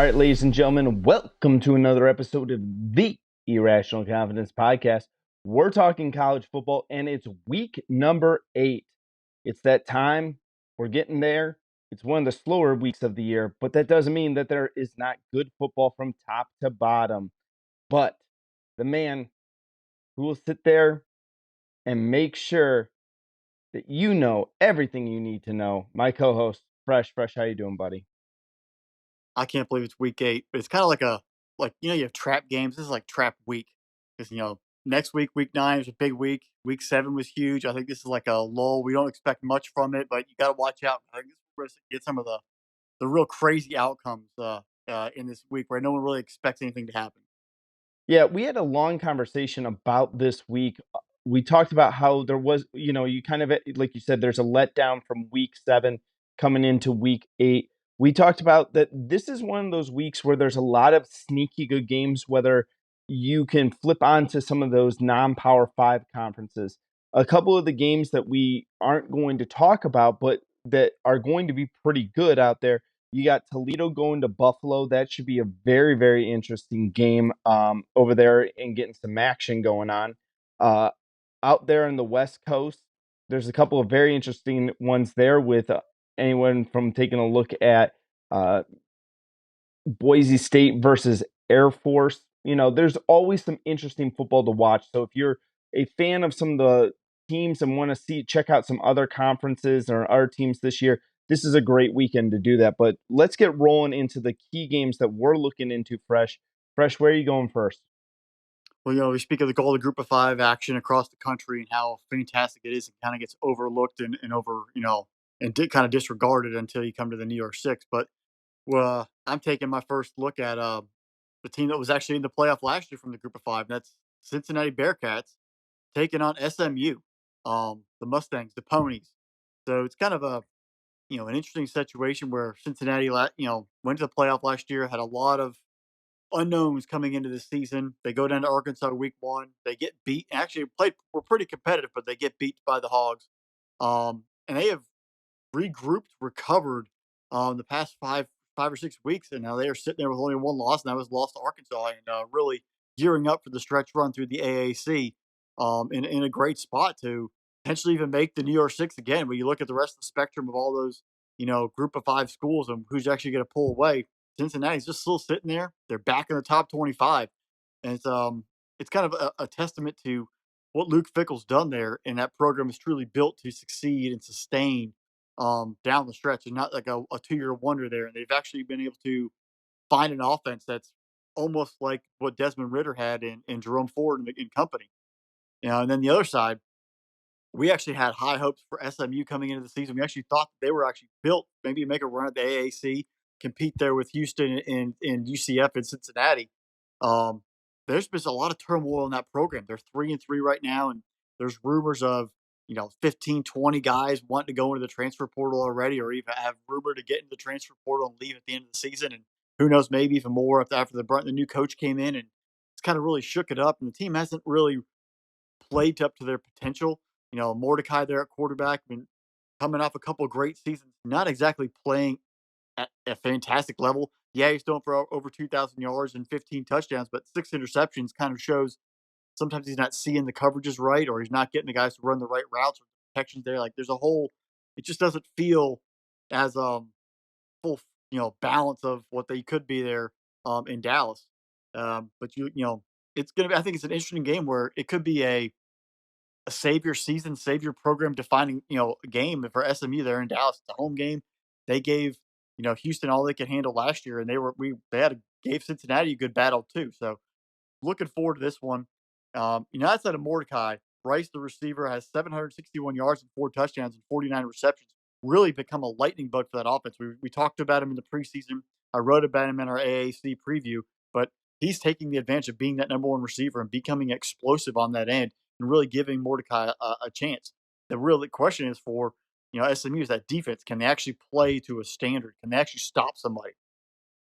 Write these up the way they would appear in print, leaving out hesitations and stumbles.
All right, ladies and gentlemen, welcome to another episode of the Irrational Confidence Podcast. We're talking college football, and it's week number 8. It's that time. We're getting there. It's one of the slower weeks of the year, but that doesn't mean that there is not good football from top to bottom. But the man who will sit there and make sure that you know everything you need to know, my co-host, Fresh. How you doing, buddy? I can't believe it's week 8, but it's kind of like you have trap games. This is like trap week because next week, week 9 is a big week. Week 7 was huge. I think this is like a lull. We don't expect much from it, but you got to watch out. I think this is where to get some of the real crazy outcomes in this week where no one really expects anything to happen. Yeah, we had a long conversation about this week. We talked about how there was, you kind of, like you said, there's a letdown from week 7 coming into week 8. We talked about that this is one of those weeks where there's a lot of sneaky good games, whether you can flip onto some of those non-Power 5 conferences. A couple of the games that we aren't going to talk about, but that are going to be pretty good out there. You got Toledo going to Buffalo. That should be a very, very interesting game over there and getting some action going on. Uh, Out there in the West Coast, there's a couple of very interesting ones there with anyone from taking a look at uh, Boise State versus Air Force. There's always some interesting football to watch. So if you're a fan of some of the teams and want to check out some other conferences or other teams this year, this is a great weekend to do that. But let's get rolling into the key games that we're looking into, Fresh. Fresh, where are you going first? Well, we speak of the Group of 5 action across the country and how fantastic it is. It kind of gets overlooked and over, and kind of disregarded until you come to the New York Six. But well, I'm taking my first look at the team that was actually in the playoff last year from the Group of 5. And that's Cincinnati Bearcats taking on SMU, the Mustangs, the Ponies. So it's kind of an interesting situation where Cincinnati, went to the playoff last year, had a lot of unknowns coming into the season. They go down to Arkansas week 1. They get beat. Actually, were pretty competitive, but they get beat by the Hogs. And they have regrouped, recovered the past five or 6 weeks, and now they are sitting there with only one loss, and that was lost to Arkansas, and really gearing up for the stretch run through the AAC, in a great spot to potentially even make the New York Six again. When you look at the rest of the spectrum of all those, Group of 5 schools and who's actually going to pull away, Cincinnati's just still sitting there. They're back in the top 25, and it's kind of a testament to what Luke Fickell's done there, and that program is truly built to succeed and sustain down the stretch, and not like a 2-year wonder there. And they've actually been able to find an offense that's almost like what Desmond Ritter had in Jerome Ford and company. And then the other side, we actually had high hopes for SMU coming into the season. We actually thought that they were actually built maybe make a run at the AAC, compete there with Houston and UCF in Cincinnati. Um, there's been a lot of turmoil in that program. They're 3-3 right now, and there's rumors of 15, 20 guys wanting to go into the transfer portal already, or even have rumored to get into the transfer portal and leave at the end of the season. And who knows, maybe even more after the new coach came in and it's kind of really shook it up. And the team hasn't really played up to their potential. Mordecai there at quarterback, been coming off a couple of great seasons, not exactly playing at a fantastic level. Yeah, he's throwing for over 2,000 yards and 15 touchdowns, but 6 interceptions kind of shows sometimes he's not seeing the coverages right, or he's not getting the guys to run the right routes or protections there. Like there's a whole, it just doesn't feel as full, balance of what they could be there in Dallas. But it's gonna be. I think it's an interesting game where it could be a savior season, savior program defining, game for SMU there in Dallas. It's a home game. They gave, Houston all they could handle last year, and gave Cincinnati a good battle too. So looking forward to this one. Outside of Mordecai, Bryce, the receiver, has 761 yards and 4 touchdowns and 49 receptions. Really become a lightning bug for that offense. We talked about him in the preseason. I wrote about him in our AAC preview, but he's taking the advantage of being that number 1 receiver and becoming explosive on that end and really giving Mordecai a chance. The real question is for SMU is that defense. Can they actually play to a standard? Can they actually stop somebody?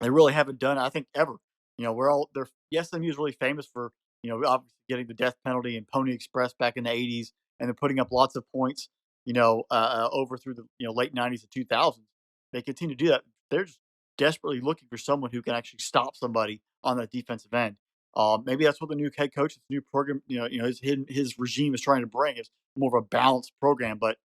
They really haven't done it, I think, ever. SMU is really famous for obviously getting the death penalty and Pony Express back in the '80s, and then putting up lots of points. Over through the late '90s and 2000s. They continue to do that. They're just desperately looking for someone who can actually stop somebody on that defensive end. Maybe that's what the new head coach, this new program, his regime is trying to bring is more of a balanced program. But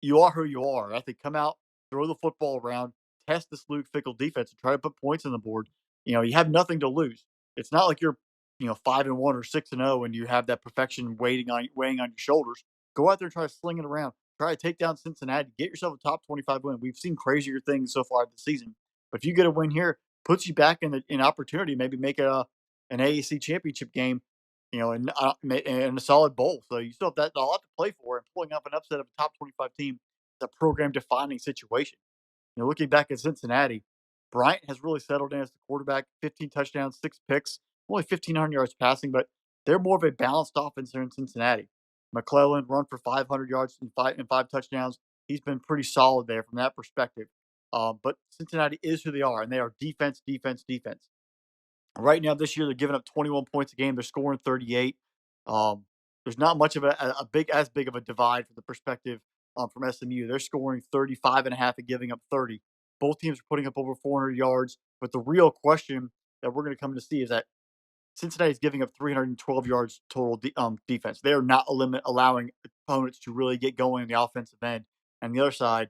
you are who you are. I think come out, throw the football around, test this Luke Fickle defense, and try to put points on the board. You have nothing to lose. It's not like you're 5-1 or 6-0, and you have that perfection weighing on your shoulders. Go out there and try to sling it around. Try to take down Cincinnati. Get yourself a top 25 win. We've seen crazier things so far this season, but if you get a win here, puts you back in opportunity. Maybe make an AAC championship game in a solid bowl. So you still have that a lot to play for, and pulling off an upset of a top 25 team is a program defining situation. Looking back at Cincinnati, Bryant has really settled in as the quarterback, 15 touchdowns, 6 picks, only 1,500 yards passing, but they're more of a balanced offense there in Cincinnati. McClellan run for 500 yards and five touchdowns. He's been pretty solid there from that perspective. But Cincinnati is who they are, and they are defense, defense, defense. Right now, this year, they're giving up 21 points a game. They're scoring 38. Um, there's not much of a big of a divide from the perspective from SMU. They're scoring 35 and a half and giving up 30. Both teams are putting up over 400 yards. But the real question that we're going to come to see is that Cincinnati is giving up 312 yards total defense. They are not allowing opponents to really get going in the offensive end. And the other side,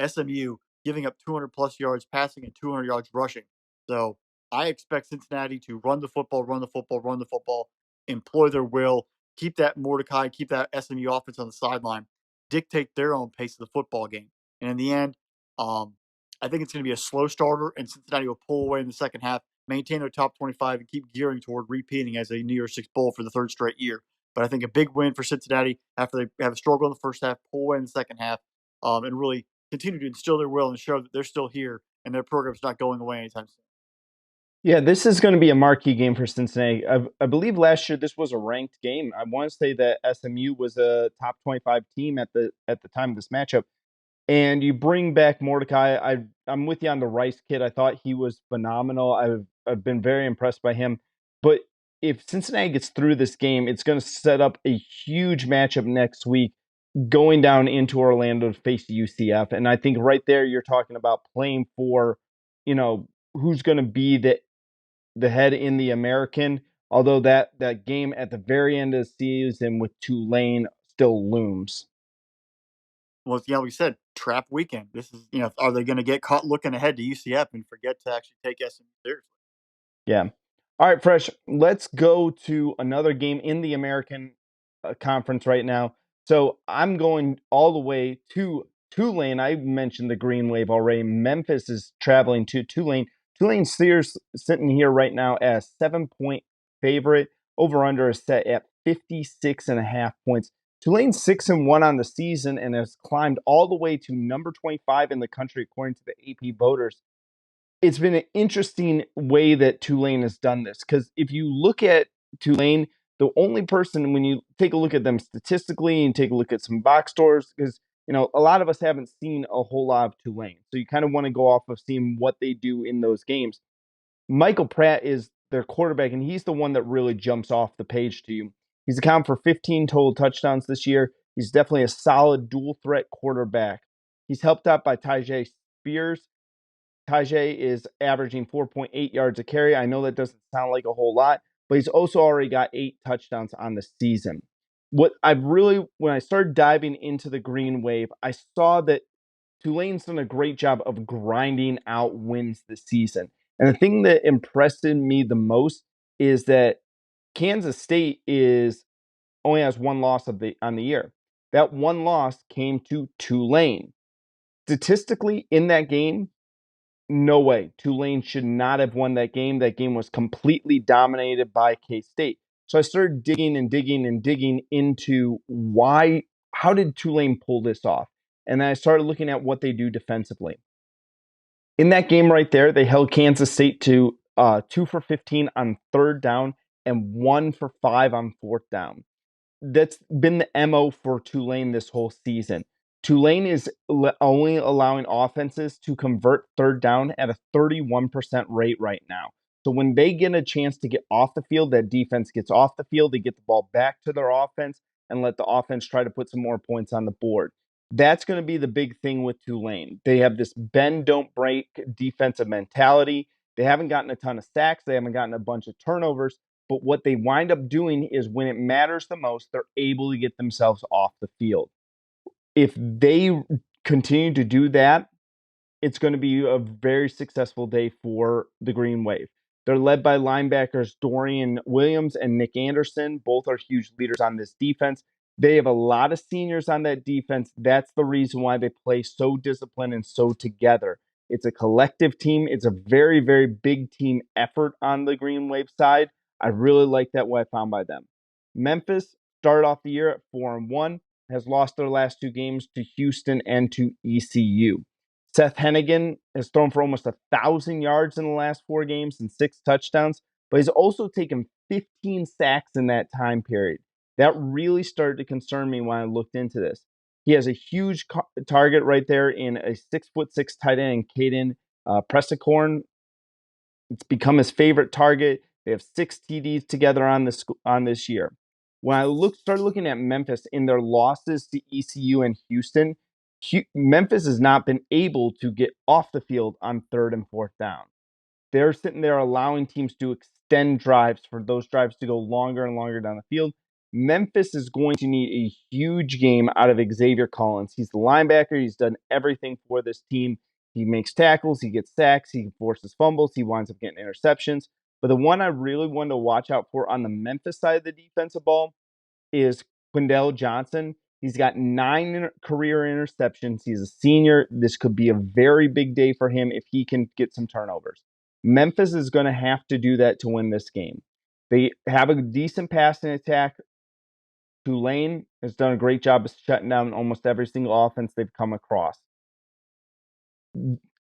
SMU giving up 200 plus yards passing and 200 yards rushing. So I expect Cincinnati to run the football, run the football, run the football, employ their will, keep that Mordecai, keep that SMU offense on the sideline, dictate their own pace of the football game. And in the end, I think it's going to be a slow starter, and Cincinnati will pull away in the second half, maintain their top 25, and keep gearing toward repeating as a New Year's Six Bowl for the third straight year. But I think a big win for Cincinnati after they have a struggle in the first half, pull away in the second half, and really continue to instill their will and show that they're still here and their program's not going away anytime soon. Yeah, this is going to be a marquee game for Cincinnati. I believe last year this was a ranked game. I want to say that SMU was a top 25 team at the time of this matchup. And you bring back Mordecai. I'm with you on the Rice kid. I thought he was phenomenal. I've been very impressed by him. But if Cincinnati gets through this game, it's going to set up a huge matchup next week, going down into Orlando to face UCF. And I think right there you're talking about playing for, who's going to be the head in the American. Although that game at the very end of the season with Tulane still looms. Well, we said trap weekend. This is, are they going to get caught looking ahead to UCF and forget to actually take SMU seriously? Yeah. All right, Fresh. Let's go to another game in the American Conference right now. So I'm going all the way to Tulane. I mentioned the Green Wave already. Memphis is traveling to Tulane. Tulane Steers sitting here right now as 7-point favorite. Over under is set at 56.5 points. Tulane's 6-1 on the season and has climbed all the way to number 25 in the country according to the AP voters. It's been an interesting way that Tulane has done this, because if you look at Tulane, the only person, when you take a look at them statistically and take a look at some box scores, because a lot of us haven't seen a whole lot of Tulane, so you kind of want to go off of seeing what they do in those games. Michael Pratt is their quarterback, and he's the one that really jumps off the page to you. He's accounted for 15 total touchdowns this year. He's definitely a solid dual threat quarterback. He's helped out by Tyjae Spears. Tajay is averaging 4.8 yards a carry. I know that doesn't sound like a whole lot, but he's also already got 8 touchdowns on the season. When I started diving into the Green Wave, I saw that Tulane's done a great job of grinding out wins this season. And the thing that impressed me the most is that Kansas State only has one loss on the year. That one loss came to Tulane. Statistically, in that game, no way. Tulane should not have won that game. That game was completely dominated by K-State. So I started digging and digging and digging into how did Tulane pull this off? And then I started looking at what they do defensively. In that game right there, they held Kansas State to 2 for 15 on third down and 1 for 5 on fourth down. That's been the MO for Tulane this whole season. Tulane is only allowing offenses to convert third down at a 31% rate right now. So when they get a chance to get off the field, that defense gets off the field, they get the ball back to their offense and let the offense try to put some more points on the board. That's going to be the big thing with Tulane. They have this bend, don't break defensive mentality. They haven't gotten a ton of sacks. They haven't gotten a bunch of turnovers. But what they wind up doing is when it matters the most, they're able to get themselves off the field. If they continue to do that, it's going to be a very successful day for the Green Wave. They're led by linebackers Dorian Williams and Nick Anderson. Both are huge leaders on this defense. They have a lot of seniors on that defense. That's the reason why they play so disciplined and so together. It's a collective team. It's a very, very big team effort on the Green Wave side. I really like that what I found by them. Memphis started off the year at 4-1, has lost their last two games to Houston and to ECU. Seth Hennigan has thrown for almost 1,000 yards in the last 4 games and 6 touchdowns, but he's also taken 15 sacks in that time period. That really started to concern me when I looked into this. He has a huge target right there in a 6'6" tight end, Caden Pressicorn. It's become his favorite target. They have 6 TDs together on this year. When I started looking at Memphis in their losses to ECU and Houston, Memphis has not been able to get off the field on third and fourth down. They're sitting there allowing teams to extend drives for those drives to go longer and longer down the field. Memphis is going to need a huge game out of Xavier Collins. He's the linebacker. He's done everything for this team. He makes tackles, he gets sacks, he forces fumbles, he winds up getting interceptions. But the one I really wanted to watch out for on the Memphis side of the defensive ball is Quindell Johnson. He's got 9 career interceptions. He's a senior. This could be a very big day for him if he can get some turnovers. Memphis is going to have to do that to win this game. They have a decent passing attack. Tulane has done a great job of shutting down almost every single offense they've come across.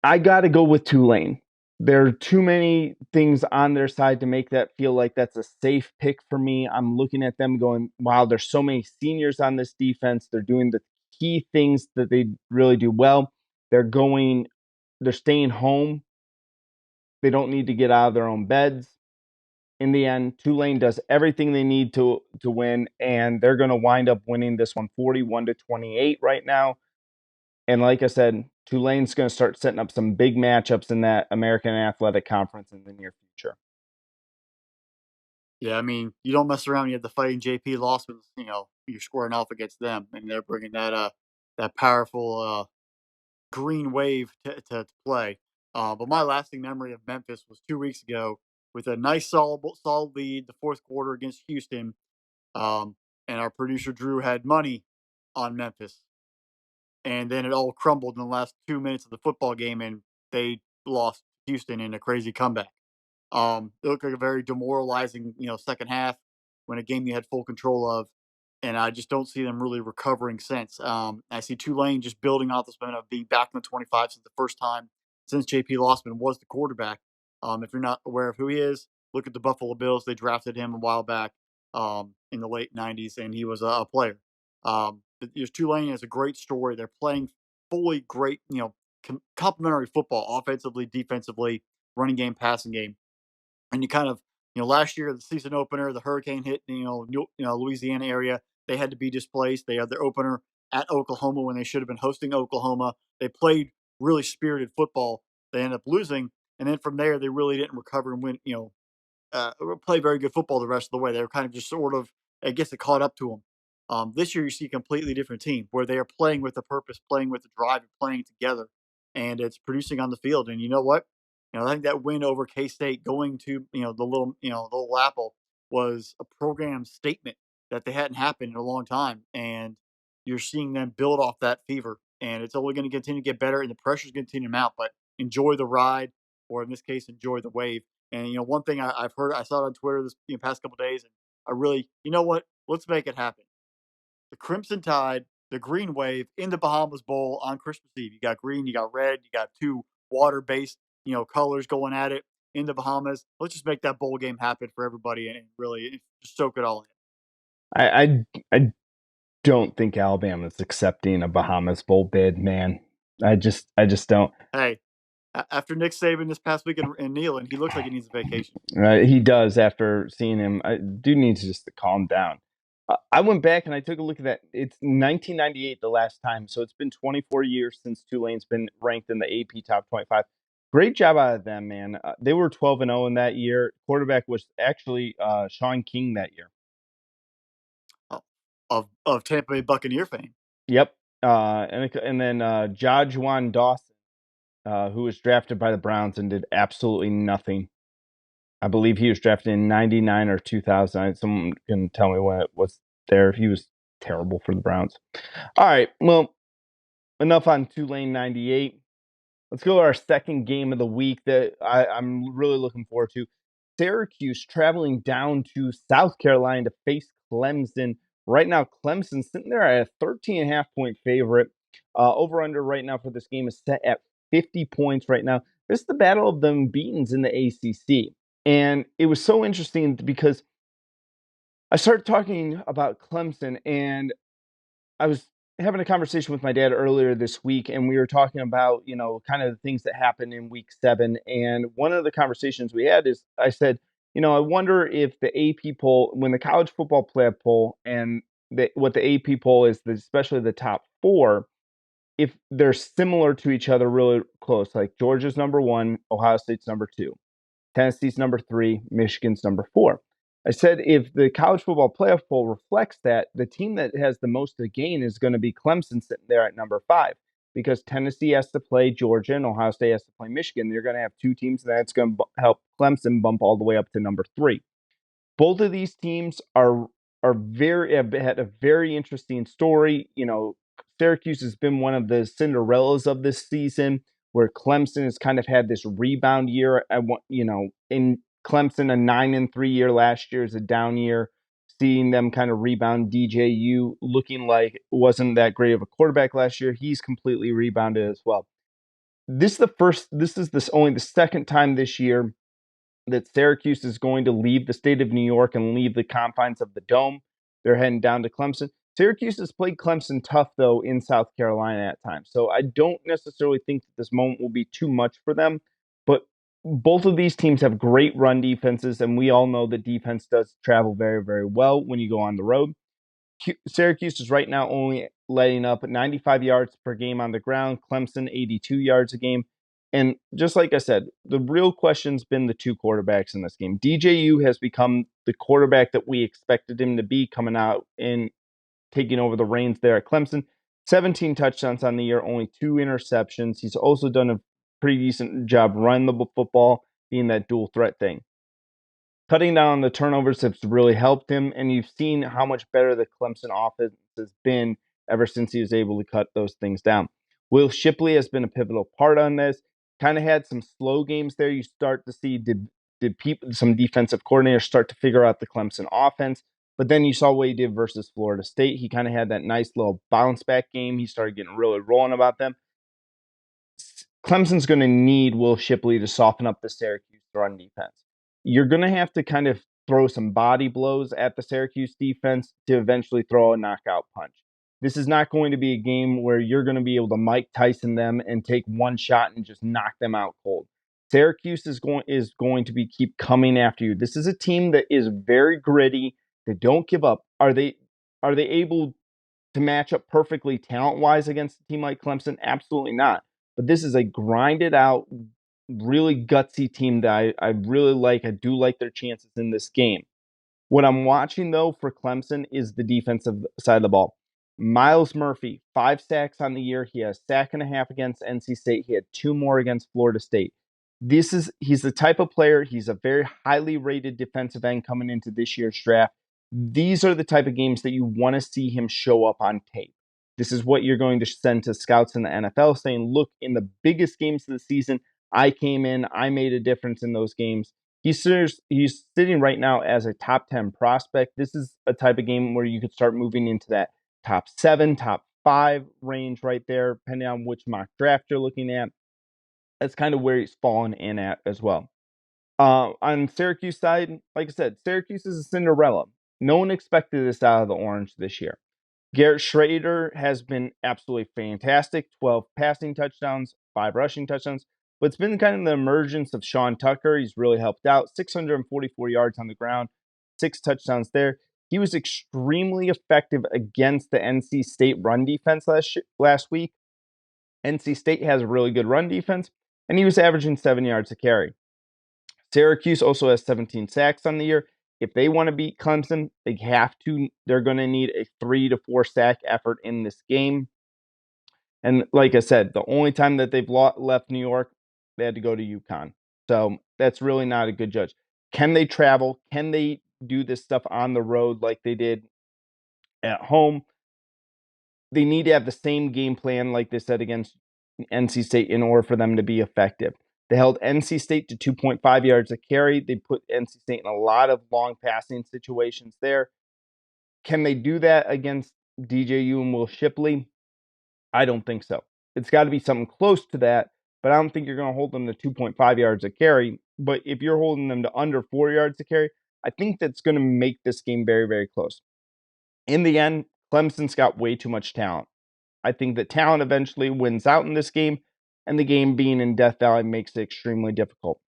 I got to go with Tulane. There are too many things on their side to make that feel like that's a safe pick for me. I'm looking at them going, wow, there's so many seniors on this defense. They're doing the key things that they really do well. They're staying home. They don't need to get out of their own beds. In the end, Tulane does everything they need to win, and they're going to wind up winning this one 41-28 right now. And like I said, Tulane's going to start setting up some big matchups in that American Athletic Conference in the near future. Yeah, I mean, you don't mess around. You have the fighting JP Losmans. You're squaring off against them, and they're bringing that powerful green wave to play. But my lasting memory of Memphis was 2 weeks ago with a nice solid lead the fourth quarter against Houston. And our producer Drew had money on Memphis, and then it all crumbled in the last 2 minutes of the football game, and they lost Houston in a crazy comeback. It looked like a very demoralizing, second half when a game you had full control of, and I just don't see them really recovering since. I see Tulane just building off this momentum of being back in the 25 since the first time since JP Lossman was the quarterback. If you're not aware of who he is, look at the Buffalo Bills. They drafted him a while back in the late 90s, and he was a player. Tulane is a great story. They're playing fully great, complementary football, offensively, defensively, running game, passing game. And you kind of, last year, the season opener, the hurricane hit, Louisiana area. They had to be displaced. They had their opener at Oklahoma when they should have been hosting Oklahoma. They played really spirited football. They ended up losing. And then from there, they really didn't recover and win, play very good football the rest of the way. They were kind of just sort of, I guess, it caught up to them. This year, you see a completely different team where they are playing with a purpose, playing with a drive, and playing together, and it's producing on the field. And you know what? I think that win over K State, going to the little Apple, was a program statement that they hadn't happened in a long time, and you're seeing them build off that fever, and it's only going to continue to get better, and the pressure's going to continue to mount. But enjoy the ride, or in this case, enjoy the wave. And one thing I've heard, I saw it on Twitter this past couple of days, and I really, what? Let's make it happen. The Crimson Tide, the Green Wave in the Bahamas Bowl on Christmas Eve. You got green, you got red, you got two water-based, colors going at it in the Bahamas. Let's just make that bowl game happen for everybody and really just soak it all in. I don't think Alabama's accepting a Bahamas Bowl bid, man. I just don't. Hey, after Nick Saban this past week in Neyland, he looks like he needs a vacation. He does after seeing him. Dude needs just to calm down. I went back and I took a look at that. It's 1998 the last time, so it's been 24 years since Tulane's been ranked in the AP top 25. Great job out of them, man. They were 12-0 in that year. Quarterback was actually Sean King that year. Of Tampa Bay Buccaneer fame. Yep. And then Juan Dawson, who was drafted by the Browns and did absolutely nothing. I believe he was drafted in 99 or 2000. Someone can tell me when it was there. He was terrible for the Browns. All right. Well, enough on Tulane 98. Let's go to our second game of the week that I'm really looking forward to. Syracuse traveling down to South Carolina to face Clemson. Right now, Clemson's sitting there at a 13.5-point favorite. Over-under right now for this game is set at 50 points right now. This is the battle of the unbeatens in the ACC. And it was so interesting because I started talking about Clemson, and I was having a conversation with my dad earlier this week, and we were talking about, kind of the things that happened in week 7. And one of the conversations we had is I said, I wonder if the AP poll, when the college football playoff poll and what the AP poll is, especially the top 4, if they're similar to each other really close, like Georgia's number 1, Ohio State's number 2. Tennessee's number 3, Michigan's number 4. I said if the college football playoff poll reflects that, the team that has the most to gain is going to be Clemson sitting there at number 5 because Tennessee has to play Georgia and Ohio State has to play Michigan. They're going to have 2 teams, and that's going to help Clemson bump all the way up to number 3. Both of these teams have had a very interesting story. Syracuse has been one of the Cinderellas of this season, where Clemson has kind of had this rebound year. In Clemson, a 9-3 year last year is a down year. Seeing them kind of rebound. DJU looking like it wasn't that great of a quarterback last year. He's completely rebounded as well. This is only the second time this year that Syracuse is going to leave the state of New York and leave the confines of the Dome. They're heading down to Clemson. Syracuse has played Clemson tough, though, in South Carolina at times. So I don't necessarily think that this moment will be too much for them. But both of these teams have great run defenses, and we all know that defense does travel very, very well when you go on the road. Syracuse is right now only letting up 95 yards per game on the ground, Clemson 82 yards a game. And just like I said, the real question's been the 2 quarterbacks in this game. DJU has become the quarterback that we expected him to be coming out and taking over the reins there at Clemson. 17 touchdowns on the year, only 2 interceptions. He's also done a pretty decent job running the football, being that dual threat thing. Cutting down on the turnovers has really helped him, and you've seen how much better the Clemson offense has been ever since he was able to cut those things down. Will Shipley has been a pivotal part on this. Kind of had some slow games there. You start to see some defensive coordinators start to figure out the Clemson offense, but then you saw what he did versus Florida State. He kind of had that nice little bounce back game. He started getting really rolling about them. Clemson's going to need Will Shipley to soften up the Syracuse run defense. You're going to have to kind of throw some body blows at the Syracuse defense to eventually throw a knockout punch. This is not going to be a game where you're going to be able to Mike Tyson them and take one shot and just knock them out cold. Syracuse is going to be keep coming after you. This is a team that is very gritty. They don't give up. Are they able to match up perfectly talent-wise against a team like Clemson? Absolutely not. But this is a grinded out, really gutsy team that I really like. I do like their chances in this game. What I'm watching, though, for Clemson is the defensive side of the ball. Miles Murphy, 5 sacks on the year. He has a sack and a half against NC State. He had 2 more against Florida State. He's the type of player, he's a very highly rated defensive end coming into this year's draft. These are the type of games that you want to see him show up on tape. This is what you're going to send to scouts in the NFL saying, look, in the biggest games of the season, I came in, I made a difference in those games. He's sitting right now as a top 10 prospect. This is a type of game where you could start moving into that top 7, top 5 range right there, depending on which mock draft you're looking at. That's kind of where he's fallen in at as well. On Syracuse side, like I said, Syracuse is a Cinderella. No one expected this out of the Orange this year. Garrett Schrader has been absolutely fantastic. 12 passing touchdowns, 5 rushing touchdowns. But it's been kind of the emergence of Sean Tucker. He's really helped out. 644 yards on the ground, 6 touchdowns there. He was extremely effective against the NC State run defense last week. NC State has a really good run defense, and he was averaging 7 yards a carry. Syracuse also has 17 sacks on the year. If they want to beat Clemson, they're going to need a 3 to 4 sack effort in this game. And like I said, the only time that they've left New York, they had to go to UConn. So that's really not a good judge. Can they travel? Can they do this stuff on the road like they did at home? They need to have the same game plan, like they said, against NC State in order for them to be effective. They held NC State to 2.5 yards a carry. They put NC State in a lot of long passing situations there. Can they do that against DJU and Will Shipley? I don't think so. It's got to be something close to that, but I don't think you're going to hold them to 2.5 yards a carry. But if you're holding them to under 4 yards a carry, I think that's going to make this game very, very close. In the end, Clemson's got way too much talent. I think that talent eventually wins out in this game, and the game being in Death Valley makes it extremely difficult.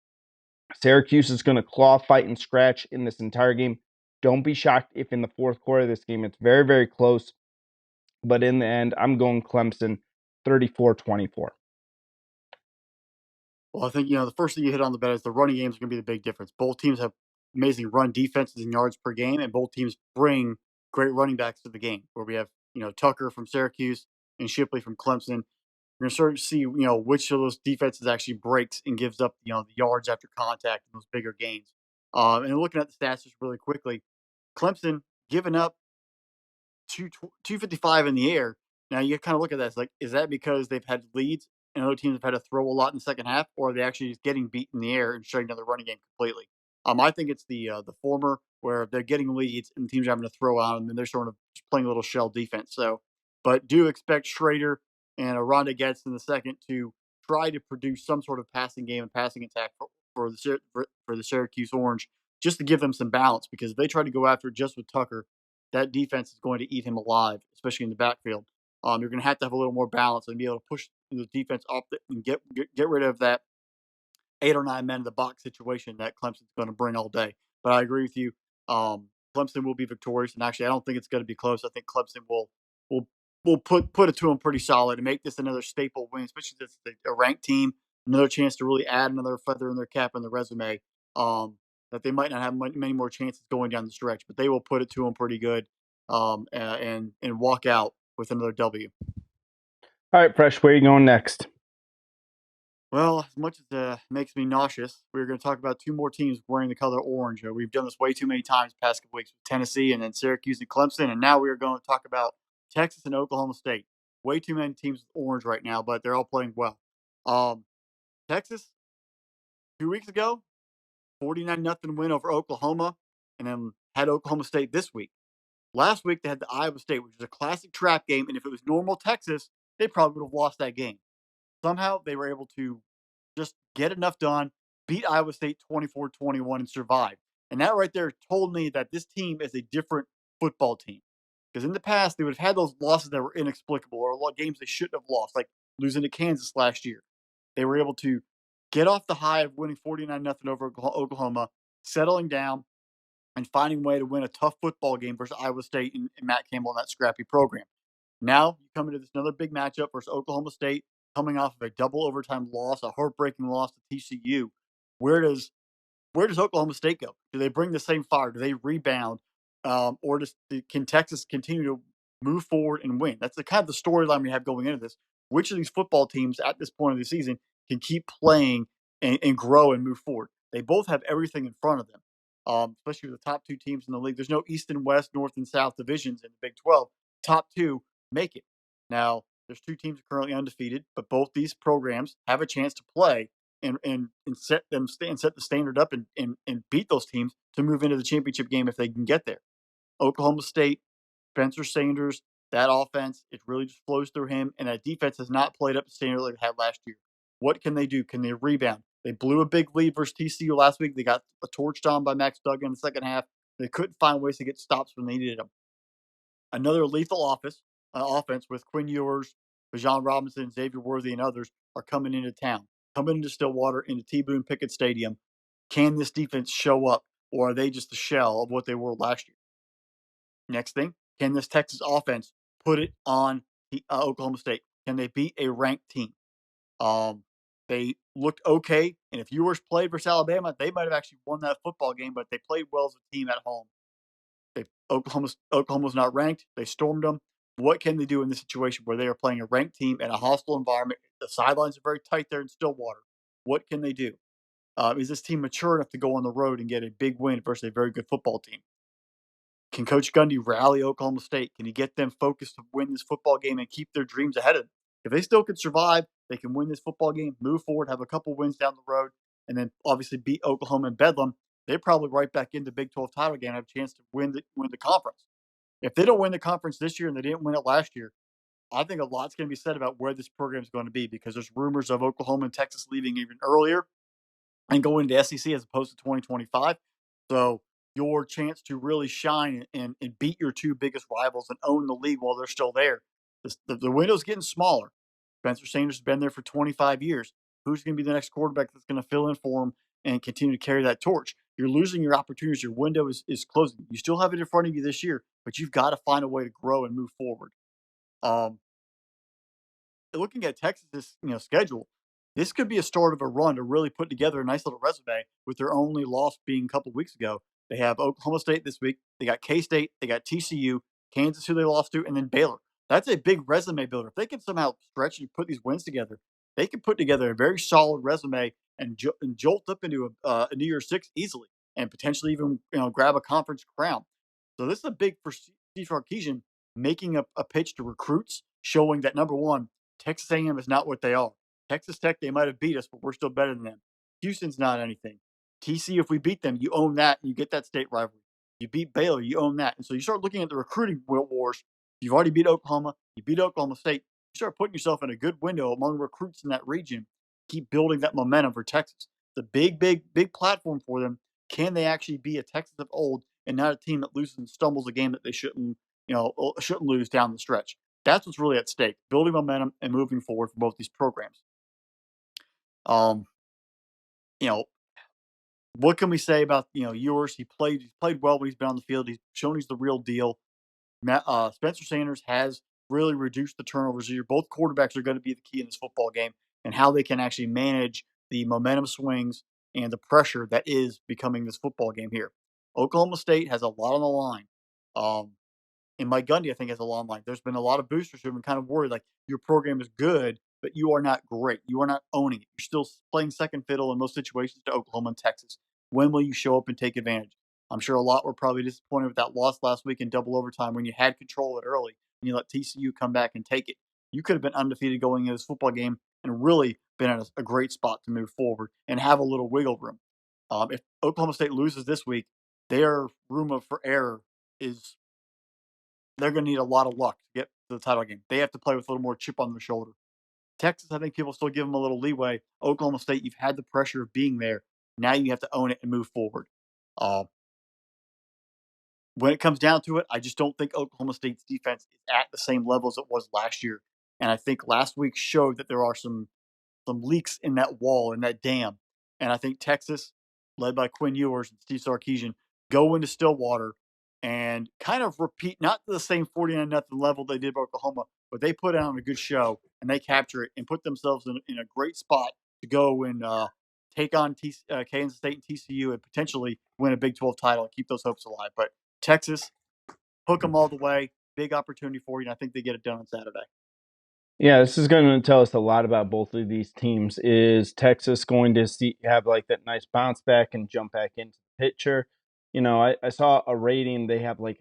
Syracuse is going to claw, fight, and scratch in this entire game. Don't be shocked if in the fourth quarter of this game it's very, very close. But in the end, I'm going Clemson 34-24. Well, I think, the first thing you hit on the bet is the running game is going to be the big difference. Both teams have amazing run defenses and yards per game, and both teams bring great running backs to the game. Where we have, Tucker from Syracuse and Shipley from Clemson. You're going to sort of see, which of those defenses actually breaks and gives up, the yards after contact and those bigger gains. And looking at the stats just really quickly, Clemson giving up 255 in the air. Now you kind of look at that. It's like, is that because they've had leads and other teams have had to throw a lot in the second half, or are they actually just getting beat in the air and shutting down the running game completely? I think it's the former, where they're getting leads and teams are having to throw on them, and they're sort of just playing a little shell defense. So, but do expect Schrader and Rhonda Getz in the second to try to produce some sort of passing game and passing attack for the Syracuse Orange, just to give them some balance. Because if they try to go after it just with Tucker, that defense is going to eat him alive, especially in the backfield. You're going to have a little more balance and be able to push the defense off and get rid of that 8 or 9 men in the box situation that Clemson's going to bring all day. But I agree with you. Clemson will be victorious, and actually, I don't think it's going to be close. I think Clemson will put it to them pretty solid and make this another staple win, especially this a ranked team, another chance to really add another feather in their cap and their resume. That they might not have many more chances going down the stretch, but they will put it to them pretty good, and walk out with another W. All right, Fresh, where are you going next? Well, as much as it makes me nauseous, we're going to talk about two more teams wearing the color orange. We've done this way too many times the past couple weeks with Tennessee and then Syracuse and Clemson, and now we are going to talk about Texas and Oklahoma State. Way too many teams with orange right now, but they're all playing well. Texas, 2 weeks ago, 49-0 win over Oklahoma, and then had Oklahoma State this week. Last week, they had the Iowa State, which was a classic trap game, and if it was normal Texas, they probably would have lost that game. Somehow, they were able to just get enough done, beat Iowa State 24-21, and survive. And that right there told me that this team is a different football team. Because in the past, they would have had those losses that were inexplicable, or a lot of games they shouldn't have lost, like losing to Kansas last year. They were able to get off the high of winning 49-0 over Oklahoma, settling down, and finding a way to win a tough football game versus Iowa State and Matt Campbell and that scrappy program. Now you come into this another big matchup versus Oklahoma State, coming off of a double overtime loss, a heartbreaking loss to TCU. Where does Oklahoma State go? Do they bring the same fire? Do they rebound, or can Texas continue to move forward and win? That's the kind of the storyline we have going into this. Which of these football teams at this point of the season can keep playing and grow and move forward? They both have everything in front of them, especially with the top two teams in the league. There's no East and West, North and South divisions in the Big 12. Top two make it. Now, there's two teams currently undefeated, but both these programs have a chance to play and set the standard up and beat those teams to move into the championship game if they can get there. Oklahoma State, Spencer Sanders, that offense, it really just flows through him, and that defense has not played up to standard like they had last year. What can they do? Can they rebound? They blew a big lead versus TCU last week. They got torched on by Max Duggan in the second half. They couldn't find ways to get stops when they needed them. Another lethal offense with Quinn Ewers, Bijan Robinson, Xavier Worthy, and others are coming into town, coming into Stillwater, into T. Boone Pickett Stadium. Can this defense show up, or are they just a shell of what they were last year? Next thing, can this Texas offense put it on Oklahoma State? Can they beat a ranked team? Um, they looked okay, and if Ewers played versus Alabama, they might have actually won that football game. But they played well as a team at home. Oklahoma's not ranked. They stormed them. What can they do in this situation where they are playing a ranked team in a hostile environment? The sidelines are very tight there in Stillwater. What can they do? Is this team mature enough to go on the road and get a big win versus a very good football team? Can Coach Gundy rally Oklahoma State? Can he get them focused to win this football game and keep their dreams ahead of them? If they still can survive, they can win this football game, move forward, have a couple wins down the road, and then obviously beat Oklahoma and Bedlam. They're probably right back in the Big 12 title again, have a chance to win the conference. If they don't win the conference this year and they didn't win it last year, I think a lot's going to be said about where this program is going to be because there's rumors of Oklahoma and Texas leaving even earlier and go into SEC as opposed to 2025. So your chance to really shine and beat your two biggest rivals and own the league while they're still there. The window's getting smaller. Spencer Sanders has been there for 25 years. Who's going to be the next quarterback that's going to fill in for him and continue to carry that torch? You're losing your opportunities. Your window is closing. You still have it in front of you this year, but you've got to find a way to grow and move forward. Um, Looking at Texas's schedule, this could be a start of a run to really put together a nice little resume. With their only loss being a couple of weeks ago, they have Oklahoma State this week. They got K State. They got TCU, Kansas, who they lost to, and then Baylor. That's a big resume builder. If they can somehow stretch and put these wins together, they can put together a very solid resume and jolt up into a New Year's Six easily, and potentially even grab a conference crown. So this is a big for Steve Sarkisian making a pitch to recruits, showing that number one, Texas A&M is not what they are. Texas Tech, they might have beat us, but we're still better than them. Houston's not anything. TCU, if we beat them, you own that and you get that state rivalry. You beat Baylor, you own that. And so you start looking at the recruiting wars. You've already beat Oklahoma. You beat Oklahoma State. You start putting yourself in a good window among recruits in that region. Keep building that momentum for Texas. It's a big, big, big platform for them. Can they actually be a Texas of old and not a team that loses and stumbles a game that they shouldn't lose down the stretch? That's what's really at stake, building momentum and moving forward for both these programs. Um, you know, what can we say about Ewers? He's played well when he's been on the field. He's shown he's the real deal. Spencer Sanders has really reduced the turnovers here. Both quarterbacks are going to be the key in this football game and how they can actually manage the momentum swings and the pressure that is becoming this football game here. Oklahoma State has a lot on the line. And Mike Gundy, I think, has a long line. There's been a lot of boosters who have been kind of worried, like, your program is good, but you are not great. You are not owning it. You're still playing second fiddle in most situations to Oklahoma and Texas. When will you show up and take advantage? I'm sure a lot were probably disappointed with that loss last week in double overtime when you had control of it early and you let TCU come back and take it. You could have been undefeated going into this football game and really been in a great spot to move forward and have a little wiggle room. If Oklahoma State loses this week, their room for error is they're going to need a lot of luck to get to the title game. They have to play with a little more chip on their shoulder. Texas, I think people still give them a little leeway. Oklahoma State, you've had the pressure of being there. Now you have to own it and move forward. Uh, when it comes down to it, I just don't think Oklahoma State's defense is at the same level as it was last year. And I think last week showed that there are some leaks in that wall, in that dam. And I think Texas, led by Quinn Ewers and Steve Sarkisian, go into Stillwater and kind of repeat, not the same 49-0 level they did by Oklahoma, but they put on a good show and they capture it and put themselves in a great spot to go and take on Kansas State and TCU and potentially win a Big 12 title and keep those hopes alive. But Texas, hook them all the way. Big opportunity for you, and I think they get it done on Saturday. Yeah, this is going to tell us a lot about both of these teams. Is Texas going to have like that nice bounce back and jump back into the picture? I saw a rating. They have like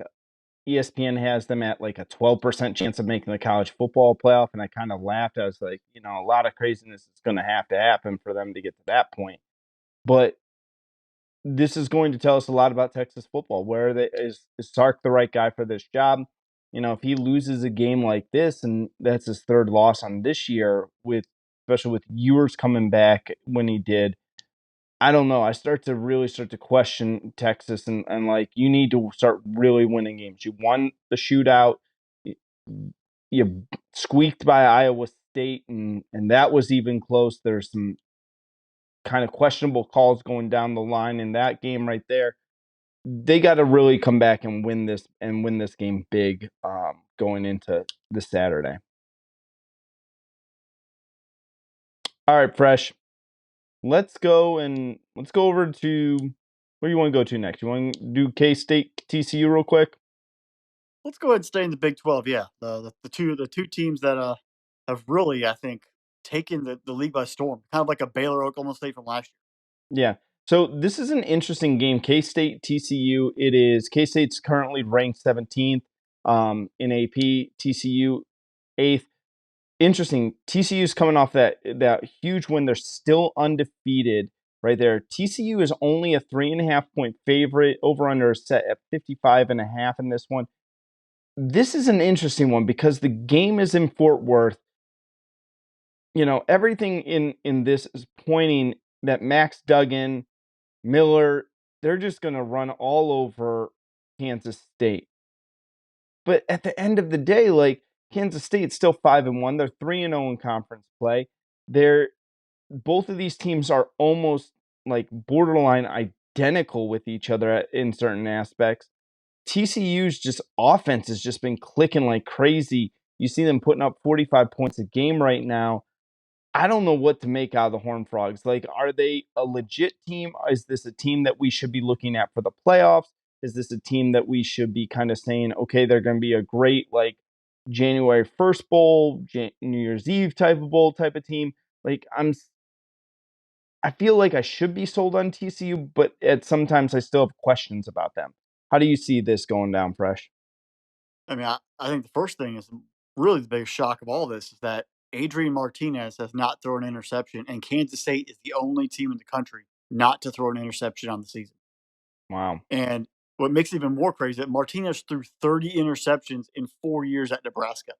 ESPN has them at like a 12% chance of making the college football playoff, and I kind of laughed. I was like, a lot of craziness is going to happen for them to get to that point. But this is going to tell us a lot about Texas football. Is Sark the right guy for this job? If he loses a game like this, and that's his third loss on this year, especially with Ewers coming back when he did, I don't know. I start to question Texas and like, you need to start really winning games. You won the shootout. You squeaked by Iowa State, and that was even close. There's some kind of questionable calls going down the line in that game right there. they got to really come back and win this game big going into the Saturday. All right, Fresh. Let's go over to where you want to go to next. You want to do K-State TCU real quick? Let's go ahead and stay in the Big 12. Yeah, the two teams that have really, I think, taken the league by storm, kind of like a Baylor Oklahoma State from last Yeah. So this is an interesting game. K-State TCU. It is K-State's currently ranked 17th in AP. TCU 8th. Interesting. TCU's coming off that huge win. They're still undefeated right there. TCU is only a 3.5 point favorite. Over under set at 55.5 in this one. This is an interesting one because the game is in Fort Worth. You know, everything in this is pointing that Max Duggan, Miller, they're just going to run all over Kansas State. But at the end of the day, like Kansas State's still 5-1. They're 3-0 in conference play. They're both of these teams are almost like borderline identical with each other in certain aspects. TCU's just offense has just been clicking like crazy. You see them putting up 45 points a game right now. I don't know what to make out of the Horned Frogs. Like, are they a legit team? Is this a team that we should be looking at for the playoffs? Is this a team that we should be kind of saying, okay, they're going to be a great, like, January 1st bowl, New Year's Eve type of bowl type of team? Like, I feel like I should be sold on TCU, but sometimes I still have questions about them. How do you see this going down, Fresh? year. I mean, I think the first thing is really the biggest shock of all this is that Adrian Martinez has not thrown an interception, and Kansas State is the only team in the country not to throw an interception on the season. Wow. And what makes it even more crazy is that Martinez threw 30 interceptions in 4 years at Nebraska,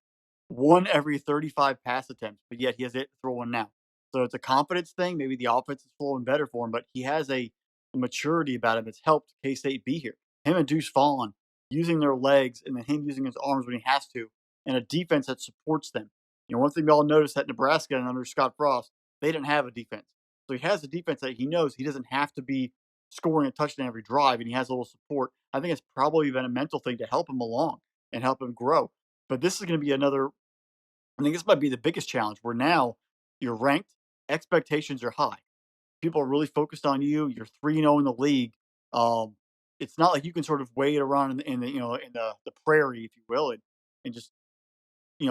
one every 35 pass attempts, but yet he has yet to throw one now. So it's a confidence thing. Maybe the offense is flowing better for him, but he has a maturity about him that's helped K State be here. Him and Deuce Vaughn using their legs and then him using his arms when he has to, and a defense that supports them. You know, one thing we all noticed at Nebraska and under Scott Frost, they didn't have a defense. So he has a defense that he knows he doesn't have to be scoring a touchdown every drive, and he has a little support. I think it's probably been a mental thing to help him along and help him grow. But this is going to be another. I think this might be the biggest challenge. Where now you're ranked, expectations are high. People are really focused on you. You're 3-0 in the league. Um, it's not like you can sort of wade around in the in the prairie, if you will, and just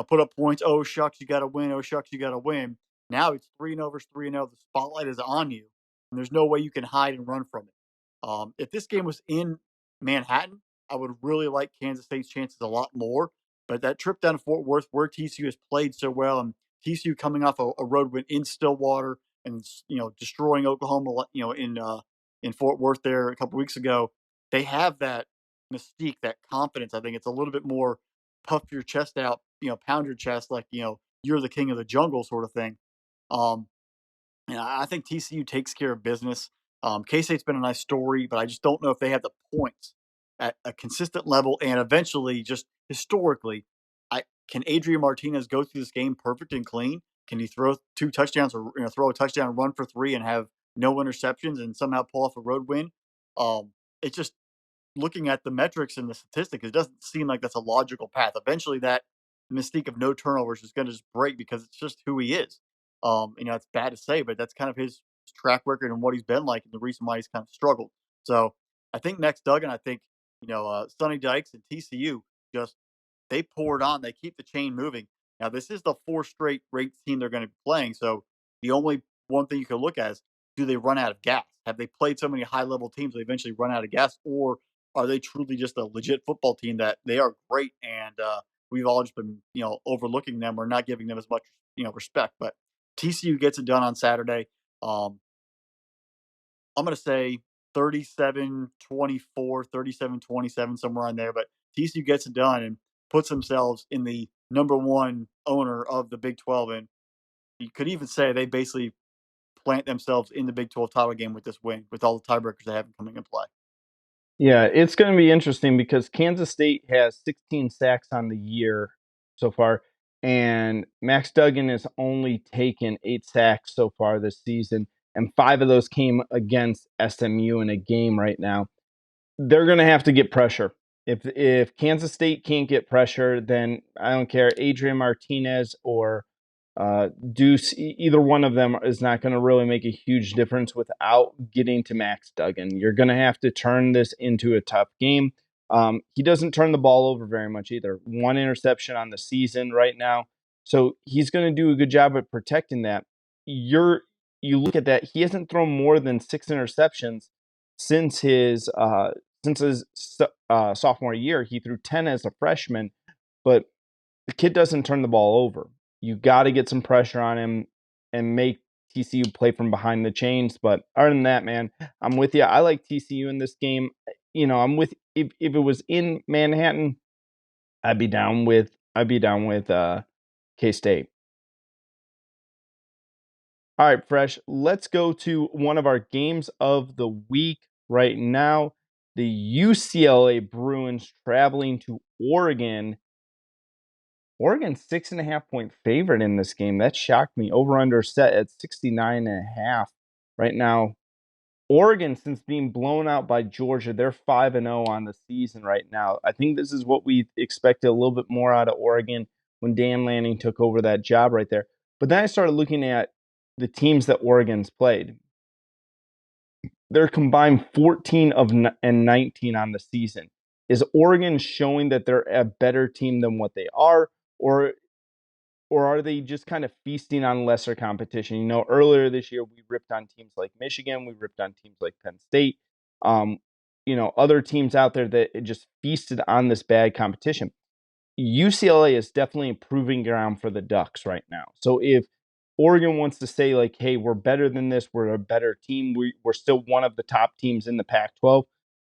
put up points. Oh shucks, you got to win. Oh shucks, you got to win. Now it's 3-0 versus 3-0. The spotlight is on you, and there's no way you can hide and run from it. If this game was in Manhattan, I would really like Kansas State's chances a lot more. But that trip down to Fort Worth, where TCU has played so well, and TCU coming off a road win in Stillwater, and destroying Oklahoma, in Fort Worth there a couple weeks ago, they have that mystique, that confidence. I think it's a little bit more puff your chest out, pound your chest like you're the king of the jungle sort of thing. Um, and I think TCU takes care of business. K State's been a nice story, but I just don't know if they have the points at a consistent level and eventually just historically. Can Adrian Martinez go through this game perfect and clean? Can he throw two touchdowns or throw a touchdown, run for three, and have no interceptions and somehow pull off a road win? It's just looking at the metrics and the statistics, it doesn't seem like that's a logical path. Eventually, that mystique of no turnovers is going to just break because it's just who he is. It's bad to say, but that's kind of his track record and what he's been like, and the reason why he's kind of struggled. So I think next Duggan, I think Sonny Dykes and TCU just they poured on. They keep the chain moving. Now this is the fourth straight ranked team they're going to be playing. So the only one thing you can look at is, do they run out of gas? Have they played so many high level teams they eventually run out of gas, or are they truly just a legit football team that they are great and we've all just been overlooking them or not giving them as much respect? But TCU gets it done on Saturday. I'm going to say 37-24, 37-27, somewhere on there. But TCU gets it done and puts themselves in the number one owner of the Big 12. And you could even say they basically plant themselves in the Big 12 title game with this win, with all the tiebreakers they have coming in play. Yeah, it's going to be interesting because Kansas State has 16 sacks on the year so far, and Max Duggan has only taken 8 sacks so far this season, and 5 of those came against SMU in a game right now. they're going to have to get pressure. If Kansas State can't get pressure, then I don't care. Adrian Martinez or Deuce, either one of them is not going to really make a huge difference without getting to Max Duggan. You're going to have to turn this into a tough game. He doesn't turn the ball over very much either. One interception on the season right now. So he's going to do a good job at protecting that. You look at that, he hasn't thrown more than 6 interceptions since his sophomore year. He threw 10 as a freshman, but the kid doesn't turn the ball over. You got to get some pressure on him and make TCU play from behind the chains. But other than that, man, I'm with you. I like TCU in this game. I'm with if it was in Manhattan, I'd be down with K State. All right, Fresh. Let's go to one of our games of the week right now. The UCLA Bruins traveling to Oregon. Oregon's 6.5 point favorite in this game. That shocked me. Over under set at 69.5 right now. Oregon, since being blown out by Georgia, they're 5-0 on the season right now. I think this is what we expected a little bit more out of Oregon when Dan Lanning took over that job right there. But then I started looking at the teams that Oregon's played. They're combined 14 and 19 on the season. Is Oregon showing that they're a better team than what they are, or are they just kind of feasting on lesser competition? Earlier this year we ripped on teams like Michigan, we ripped on teams like Penn State, other teams out there that just feasted on this bad competition. UCLA is definitely a proving ground for the Ducks right now. So if Oregon wants to say like, hey, we're better than this, we're a better team, we're still one of the top teams in the Pac-12,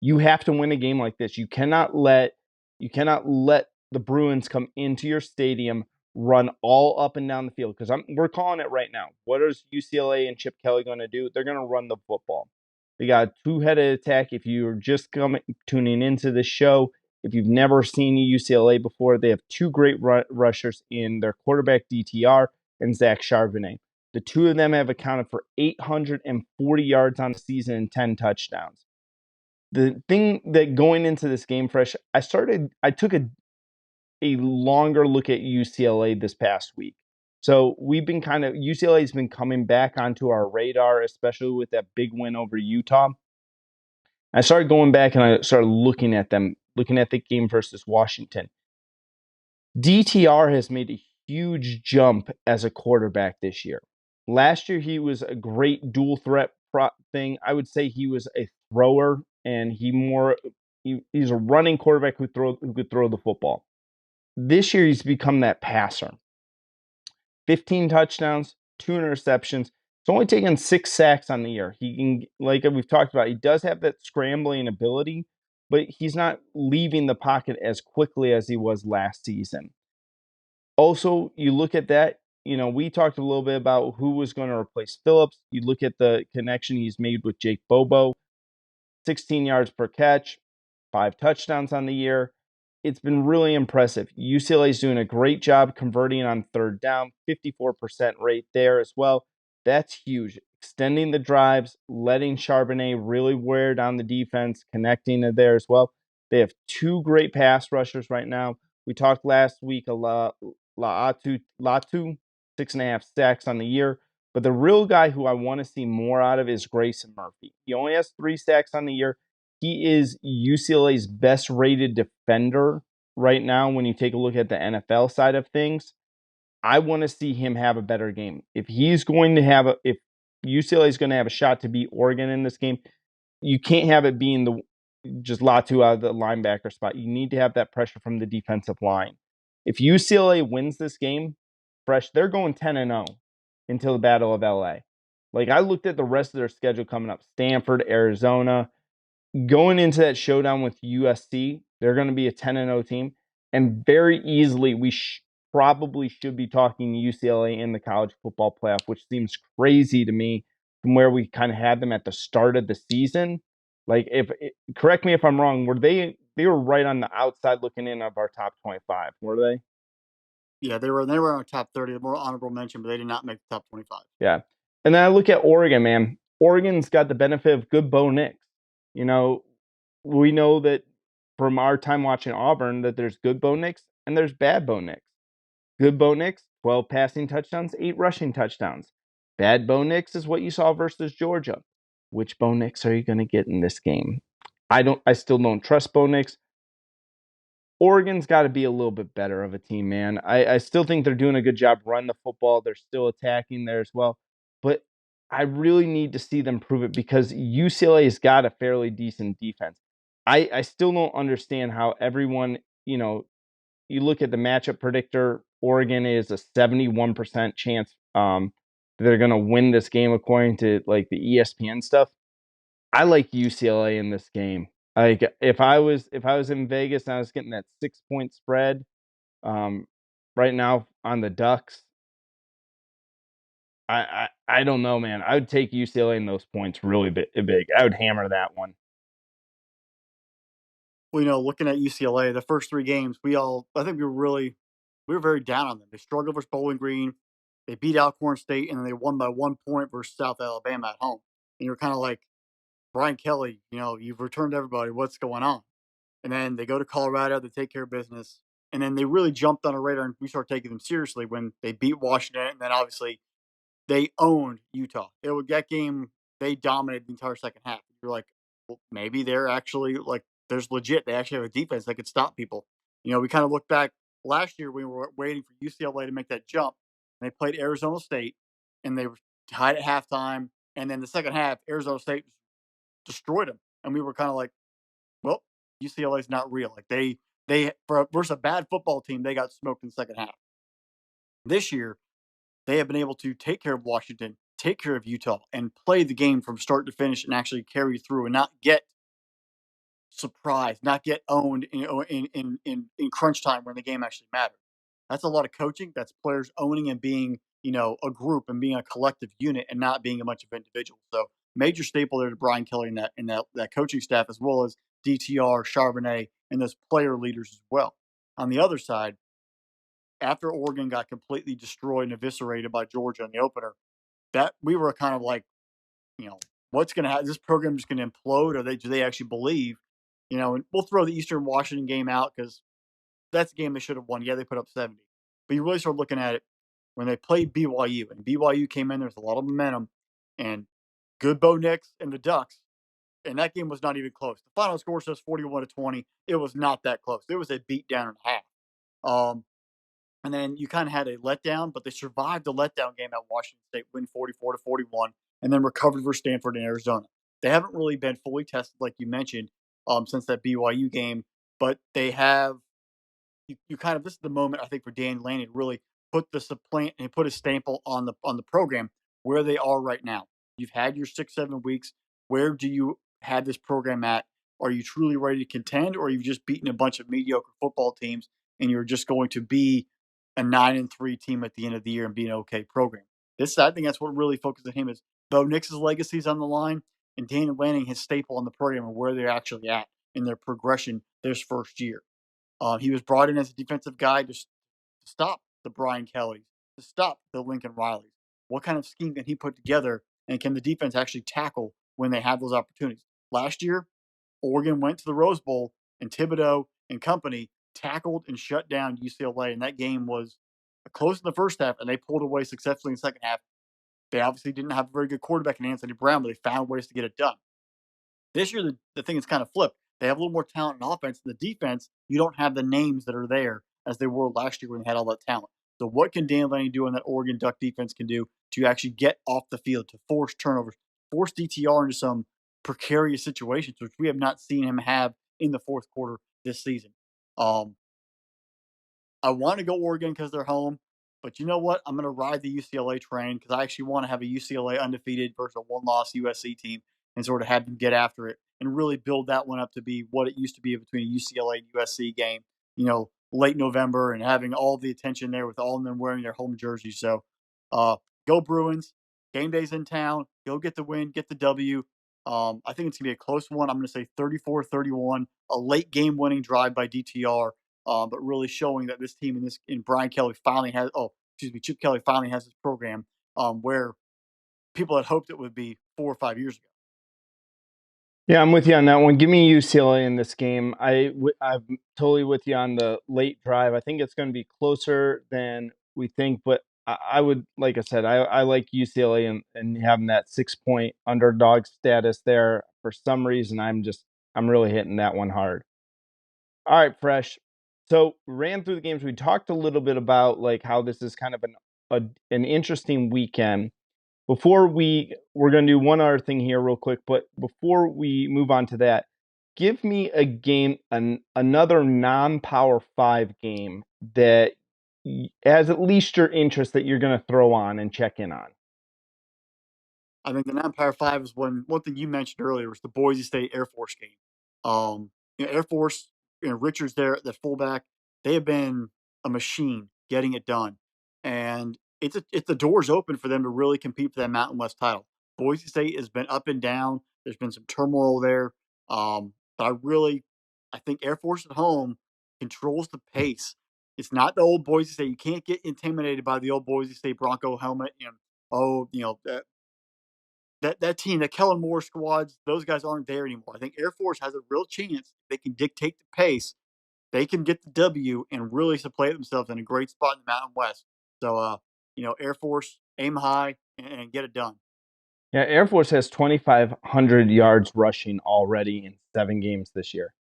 you have to win a game like this. You cannot let the Bruins come into your stadium, run all up and down the field, because we're calling it right now. What is UCLA and Chip Kelly going to do? They're going to run the football. They got a two-headed attack. If you're just tuning into this show, if you've never seen UCLA before, they have two great rushers in their quarterback DTR and Zach Charbonnet. The two of them have accounted for 840 yards on the season and 10 touchdowns. The thing that going into this game, Fresh, I took a longer look at UCLA this past week. So UCLA has been coming back onto our radar, especially with that big win over Utah. I started going back and I started looking at the game versus Washington. DTR has made a huge jump as a quarterback this year. Last year, he was a great dual threat thing. I would say he was a thrower, and he's a running quarterback who could throw the football. This year, he's become that passer. 15 touchdowns, 2 interceptions. It's only taken 6 sacks on the year. He can, like we've talked about, he does have that scrambling ability, but he's not leaving the pocket as quickly as he was last season. Also, you look at that, we talked a little bit about who was going to replace Phillips. You look at the connection he's made with Jake Bobo, 16 yards per catch, 5 touchdowns on the year. It's been really impressive. UCLA is doing a great job converting on third down, 54% rate there as well. That's huge. Extending the drives, letting Charbonnet really wear down the defense, connecting it there as well. They have 2 great pass rushers right now. We talked last week a lot. Latu, 6.5 sacks on the year. But the real guy who I want to see more out of is Grayson Murphy. He only has 3 sacks on the year. He is UCLA's best rated defender right now when you take a look at the NFL side of things. I want to see him have a better game. If UCLA is going to have a shot to beat Oregon in this game, you can't have it being just Latu out of the linebacker spot. You need to have that pressure from the defensive line. If UCLA wins this game, Fresh, they're going 10-0 until the Battle of LA. Like, I looked at the rest of their schedule coming up. Stanford, Arizona. Going into that showdown with USC, they're going to be a 10-0 team. And very easily, we probably should be talking UCLA in the college football playoff, which seems crazy to me from where we kind of had them at the start of the season. Like, correct me if I'm wrong, they were right on the outside looking in of our top 25, were they? Yeah, they were in our top 30, the more honorable mention, but they did not make the top 25. Yeah. And then I look at Oregon, man. Oregon's got the benefit of good Bo Nix. we know that from our time watching Auburn that there's good Bo Nix and there's bad Bo Nix. Good Bo Nix, 12 passing touchdowns, 8 rushing touchdowns. Bad Bo Nix is what you saw versus Georgia. Which Bo Nix are you going to get in this game? I still don't trust Bo Nix. Oregon's got to be a little bit better of a team, man. I still think they're doing a good job running the football. They're still attacking there as well. But I really need to see them prove it because UCLA's got a fairly decent defense. I still don't understand how everyone, you look at the matchup predictor, Oregon is a 71% chance they're going to win this game according to like the ESPN stuff. I like UCLA in this game. Like if I was in Vegas and I was getting that 6 point spread, um, right now on the Ducks, I don't know, man. I would take UCLA in those points really big. I would hammer that one. Well, looking at UCLA, the first 3 games, I think we were very down on them. They struggled versus Bowling Green. They beat Alcorn State, and then they won by 1 point versus South Alabama at home. And you're kind of like, Brian Kelly, you've returned everybody. What's going on? And then they go to Colorado, they take care of business. And then they really jumped on our radar, and we started taking them seriously when they beat Washington. And then obviously they owned Utah. That game, they dominated the entire second half. You're like, well, maybe they're actually like, there's legit. They actually have a defense that could stop people. We kind of look back last year. We were waiting for UCLA to make that jump, and they played Arizona State, and they were tied at halftime. And then the second half, Arizona State destroyed them, and we were kind of like, well, UCLA is not real. Like they versus a bad football team, they got smoked in the second half. This year, they have been able to take care of Washington, take care of Utah, and play the game from start to finish and actually carry through and not get surprised, not get owned in crunch time when the game actually mattered. That's a lot of coaching. That's players owning and being, a group and being a collective unit and not being a bunch of individuals. So major staple there to Brian Kelly and that coaching staff, as well as DTR, Charbonnet, and those player leaders as well. On the other side, after Oregon got completely destroyed and eviscerated by Georgia in the opener, that we were kind of like, what's going to happen? This program is going to implode, or do they actually believe? And we'll throw the Eastern Washington game out because that's a game they should have won. Yeah, they put up 70, but you really start looking at it when they played BYU, and BYU came in. There's a lot of momentum, and good Bo Nix and the Ducks, and that game was not even close. The final score says 41-20. It was not that close. It was a beat down and a half. And then you kind of had a letdown, but they survived the letdown game at Washington State, win 44-41, and then recovered for Stanford and Arizona. They haven't really been fully tested, like you mentioned, since that BYU game, but they have. You kind of, this is the moment I think for Dan Lanning to really put the supplant and put a stamp on the program where they are right now. You've had your 6-7 weeks. Where do you have this program at? Are you truly ready to contend, or are you just beating a bunch of mediocre football teams and you're just going to be a 9-3 team at the end of the year and be an okay program? I think that's what really focuses on him is Bo Nix's legacy is on the line, and Dan Lanning his staple on the program and where they're actually at in their progression this first year. He was brought in as a defensive guy to stop the Brian Kellys, to stop the Lincoln Rileys. What kind of scheme can he put together, and can the defense actually tackle when they have those opportunities? Last year, Oregon went to the Rose Bowl, and Thibodeau and company tackled and shut down UCLA, and that game was close in the first half, and they pulled away successfully in the second half. They obviously didn't have a very good quarterback in Anthony Brown, but they found ways to get it done. This year, the thing is kind of flipped. They have a little more talent in offense. In the defense, you don't have the names that are there as they were last year when they had all that talent. So what can Dan Lanning do and that Oregon Duck defense can do to actually get off the field, to force turnovers, force DTR into some precarious situations, which we have not seen him have in the fourth quarter this season. I want to go Oregon because they're home, but you know what? I'm going to ride the UCLA train because I actually want to have a UCLA undefeated versus a one-loss USC team and sort of have them get after it and really build that one up to be what it used to be between a UCLA and USC game, late November, and having all the attention there with all of them wearing their home jerseys. So go Bruins. Game day's in town. Go get the win, get the W. I think it's going to be a close one. I'm going to say 34-31, a late game winning drive by DTR, but really showing that this team in Brian Kelly finally has, Chip Kelly finally has this program where people had hoped it would be 4 or 5 years ago. Yeah, I'm with you on that one. Give me UCLA in this game. I'm totally with you on the late drive. I think it's going to be closer than we think, but I would, like I said, I like UCLA and having that 6 point underdog status there. For some reason, I'm really hitting that one hard. All right, Fresh. So ran through the games. We talked a little bit about like how this is kind of an interesting weekend. We're going to do one other thing here real quick, but before we move on to that, give me a game, another non-Power 5 game that has at least your interest that you're going to throw on and check in on. I think the non-Power Five is one thing you mentioned earlier was the Boise State Air Force game. Air Force, Richards there at the fullback, they have been a machine getting it done, and it's the doors open for them to really compete for that Mountain West title. Boise State has been up and down. There's been some turmoil there, but I think Air Force at home controls the pace. It's not the old Boise State. You can't get intimidated by the old Boise State Bronco helmet and that team, that Kellen Moore squads, those guys aren't there anymore. I think Air Force has a real chance. They can dictate the pace. They can get the W and really supply themselves in a great spot in the Mountain West. So, Air Force, aim high and get it done. Yeah, Air Force has 2,500 yards rushing already in 7 games this year.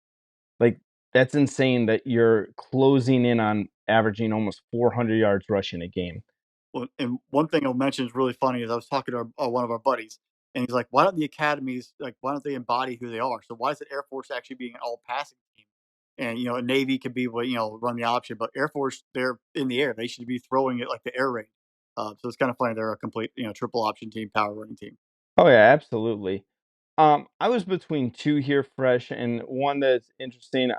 Like, that's insane that you're closing in on averaging almost 400 yards rushing a game. Well, and one thing I'll mention is really funny is I was talking to one of our buddies, and he's like, "Why don't the academies why don't they embody who they are? So why is the Air Force actually being an all passing team? And a Navy could be what run the option, but Air Force they're in the air. They should be throwing it like the air raid. So it's kind of funny they're a complete triple option team, power running team. Oh yeah, absolutely. I was between two here, Fresh, and one that's interesting.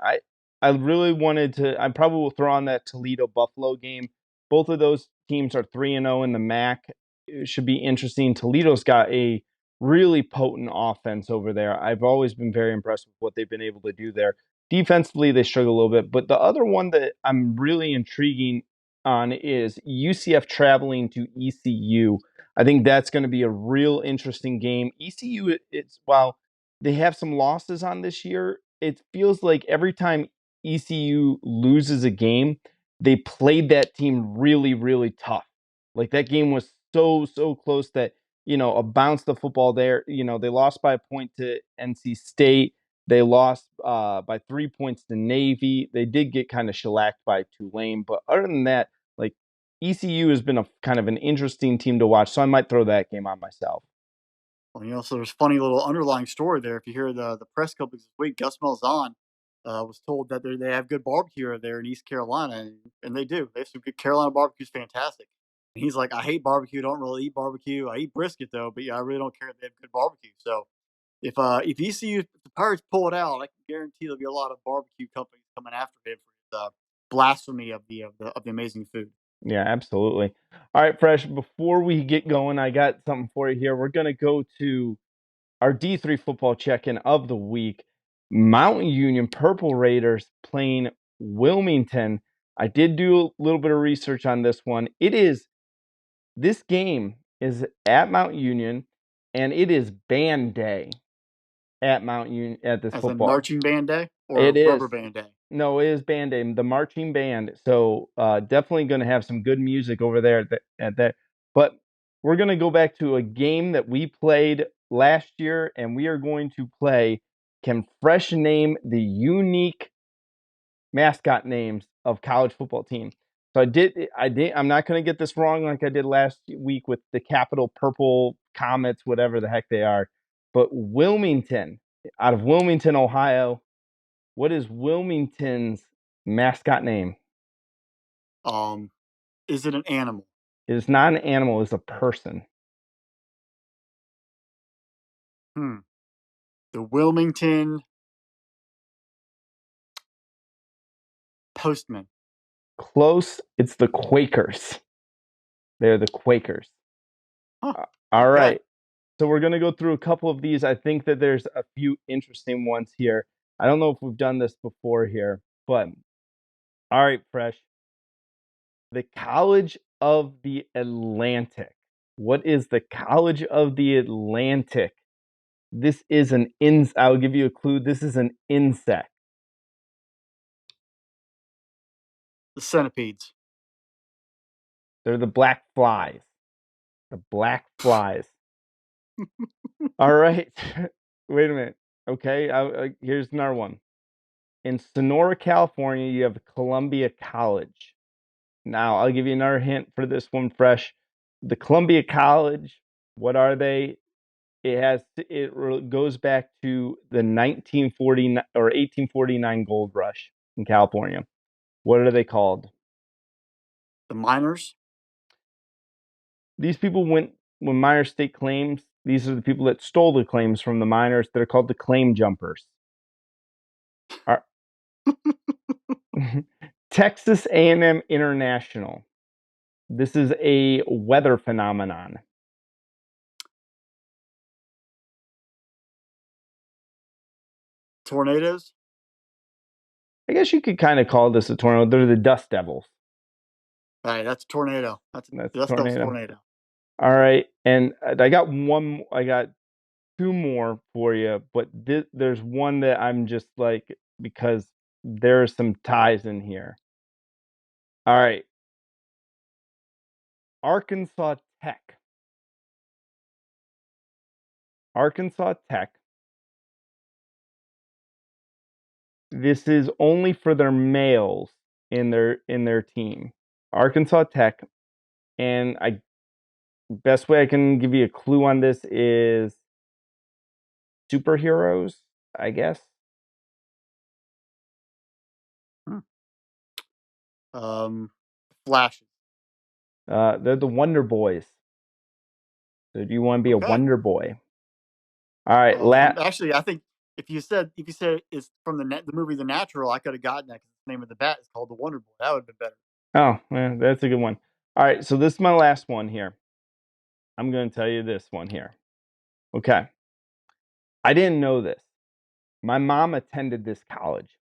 I really wanted to. I probably will throw on that Toledo Buffalo game. Both of those teams are 3-0 in the MAC. It should be interesting. Toledo's got a really potent offense over there. I've always been very impressed with what they've been able to do there. Defensively, they struggle a little bit, but the other one that I'm really intriguing on is UCF traveling to ECU. I think that's going to be a real interesting game. ECU, it's while they have some losses on this year, it feels like every time ECU loses a game, they played that team really, really tough. Like that game was so close that a bounce the football there. They lost by a point to NC State. They lost by 3 points to Navy. They did get kind of shellacked by Tulane, but other than that, like ECU has been a kind of an interesting team to watch, so I might throw that game on myself. Well, so there's a funny little underlying story there. If you hear the press clippings this week, Gus Malzahn was told that they have good barbecue there in East Carolina, and they do. They have some good Carolina barbecue's fantastic. And he's like, I hate barbecue. Don't really eat barbecue. I eat brisket though, but yeah, I really don't care if they have good barbecue. So if ECU, if the Pirates pull it out, I can guarantee there'll be a lot of barbecue companies coming after him for his blasphemy of the amazing food. Yeah, absolutely. All right, Fresh, before we get going, I got something for you here. We're going to go to our D3 football check-in of the week. Mountain Union Purple Raiders playing Wilmington. I did do a little bit of research on this one. This game is at Mount Union, and it is band day at Mount Union at this As in football. marching band day It or is. rubber band day. No, it is band day, the marching band. So definitely going to have some good music over there at that. But we're going to go back to a game that we played last year, and we are going to play. Can Fresh name the unique mascot names of college football teams? So I'm not going to get this wrong like I did last week with the capital purple comets, whatever the heck they are. But Wilmington, out of Wilmington, Ohio, what is Wilmington's mascot name? Um, is it an animal? It is not an animal, it's a person. Hmm. The Wilmington Postman. Close, it's the Quakers. They're the Quakers. Huh. All Okay. right. So we're going to go through a couple of these. I think that there's a few interesting ones here. I don't know if we've done this before here, but all right, Fresh. The College of the Atlantic. What is the College of the Atlantic? This is an I'll give you a clue. This is an insect. The centipedes. They're the black flies. The black flies. All right. Wait a minute. Okay. Here's another one. In Sonora, California, you have Columbia College. Now, I'll give you another hint for this one fresh. The Columbia College, what are they? It goes back to the 1949 or 1849 gold rush in California. What are they called? The miners. These people went when miners stake claims. These are the people that stole the claims from the miners. They're called the claim jumpers. Are- Texas A&M International. This is a weather phenomenon. Tornadoes. I guess you could kind of call this a tornado. They're the Dust Devils. All right, that's a tornado. That's That's a Dust Devil's tornado. tornado. All right, and I got one. I got two more for you, but there's one that I'm just like because there are some ties in here. All right, Arkansas Tech. Arkansas Tech. This is only for their males in their team. Arkansas Tech, and I best way I can give you a clue on this is superheroes, I guess. Flash. They're the Wonder Boys. So do you want to be a Okay. Wonder Boy? All right, Actually, I think if you said it's from the movie The Natural, I could have gotten that because the name of the bat is called the Wonder Boy. That would have been better. Oh, yeah, that's a good one. All right, so this is my last one here. I'm going to tell you this one here. Okay. I didn't know this. My mom attended this college.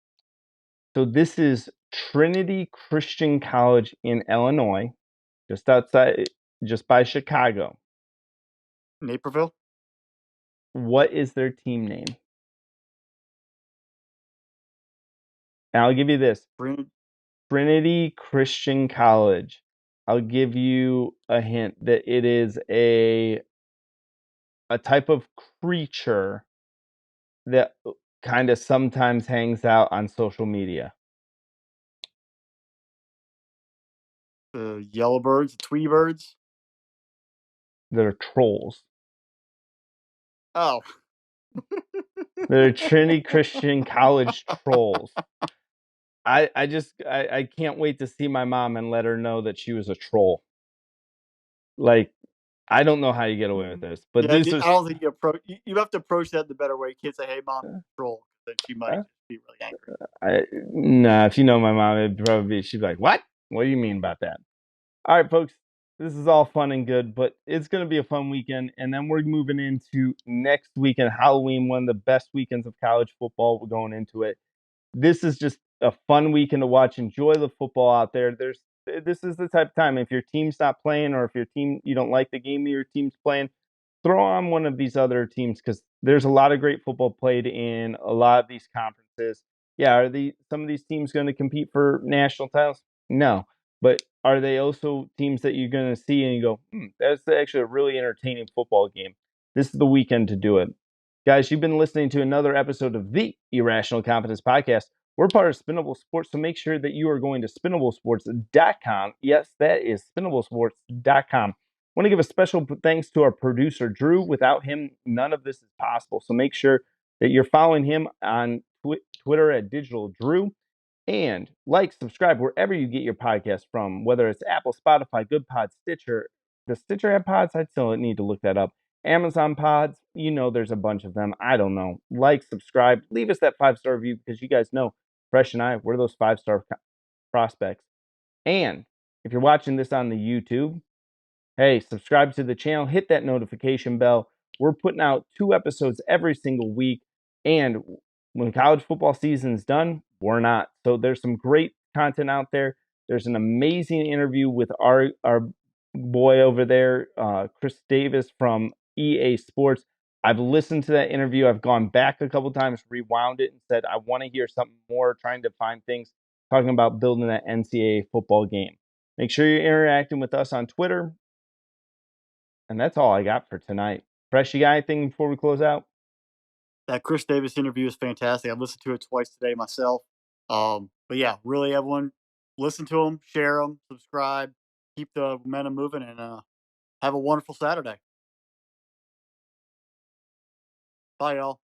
So this is Trinity Christian College in Illinois, just by Chicago. Naperville. What is their team name? And I'll give you this. Trinity Christian College. I'll give you a hint that it is a type of creature that kind of sometimes hangs out on social media. The yellowbirds, the Tweety birds. They're trolls. Oh. They're Trinity Christian College trolls. I can't wait to see my mom and let her know that she was a troll. Like, I don't know how you get away with this, but yeah, these are. I don't think you have to approach that the better way. You can't say, "Hey, mom, troll," then she might just be really angry. Nah, if you know my mom, it'd probably be, she'd be like, "What? What do you mean about that?" All right, folks, this is all fun and good, but it's going to be a fun weekend. And then we're moving into next weekend, Halloween, one of the best weekends of college football. We're going into it. This is just a fun weekend to watch. Enjoy the football out there. This is the type of time. If your team's not playing or if you don't like the game your team's playing, throw on one of these other teams because there's a lot of great football played in a lot of these conferences. Yeah, are some of these teams going to compete for national titles? No. But are they also teams that you're going to see and you go, that's actually a really entertaining football game? This is the weekend to do it. Guys, you've been listening to another episode of the Irrational Confidence Podcast. We're part of Spinnable Sports, so make sure that you are going to spinnablesports.com. Yes, that is spinnablesports.com. I want to give a special thanks to our producer, Drew. Without him, none of this is possible. So make sure that you're following him on Twitter at Digital Drew. And subscribe wherever you get your podcast from, whether it's Apple, Spotify, Good Pods, Stitcher. The Stitcher have pods? I still need to look that up. Amazon pods, there's a bunch of them. I don't know. Subscribe, leave us that 5-star review because you guys know Fresh and I, we're those 5-star prospects. And if you're watching this on the YouTube, hey, subscribe to the channel, hit that notification bell. We're putting out 2 episodes every single week. And when college football season's done, we're not. So there's some great content out there. There's an amazing interview with our boy over there, Chris Davis from EA Sports. I've listened to that interview. I've gone back a couple times, rewound it, and said, I want to hear something more, trying to find things talking about building that NCAA football game. Make sure you're interacting with us on Twitter. And that's all I got for tonight. Fresh, you got anything before we close out? That Chris Davis interview is fantastic. I've listened to it twice today myself. But yeah, really, everyone, listen to them, share them, subscribe, keep the momentum moving, and have a wonderful Saturday. Bye, y'all.